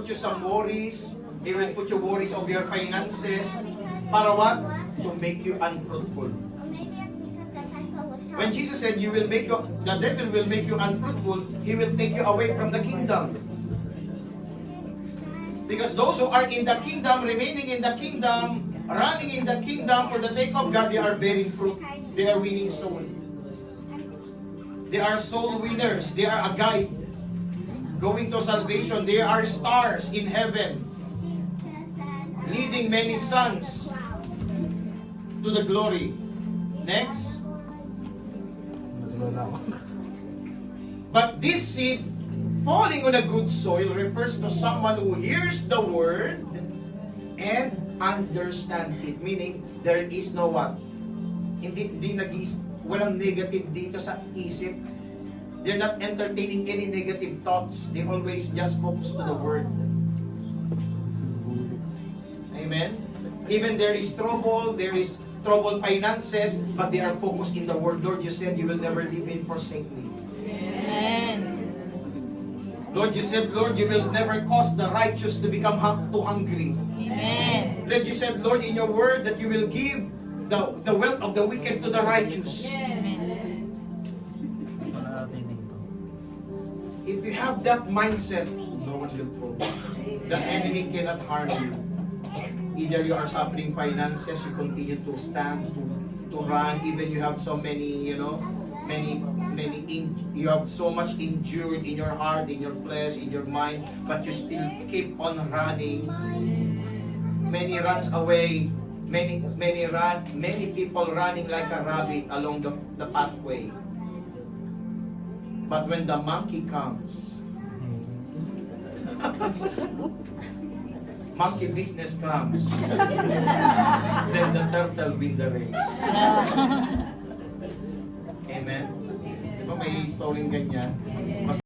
put you some worries. He will put you worries of your finances. Para what? To make you unfruitful. When Jesus said you will make you, the devil will make you unfruitful, he will take you away from the kingdom. Because those who are in the kingdom, remaining in the kingdom, running in the kingdom for the sake of God, they are bearing fruit. They are winning soul. They are soul winners. They are a guide going to salvation. They are stars in heaven, leading many sons to the glory. Next. But this seed falling on a good soil refers to someone who hears the word and understand it. Meaning, there is no what? Walang negative dito sa isip. They're not entertaining any negative thoughts. They always just focus to the word. Amen? Even there is trouble finances, but they are focused in the word. Lord, you said you will never leave me and forsake me. Amen. Lord, you said, Lord, you will never cause the righteous to become too hungry. Amen. Lord, you said, Lord, in your word that you will give the wealth of the wicked to the righteous. Amen. If you have that mindset, no one will trouble you. The enemy cannot harm you. Either you are suffering finances, you continue to stand, to run, even you have so many, you have so much injured in your heart, in your flesh, in your mind, but you still keep on running. Many runs away, many people running like a rabbit along the pathway. But when the monkey comes, monkey business comes, then the turtle win the race. Amen? Di ba may story ganyan?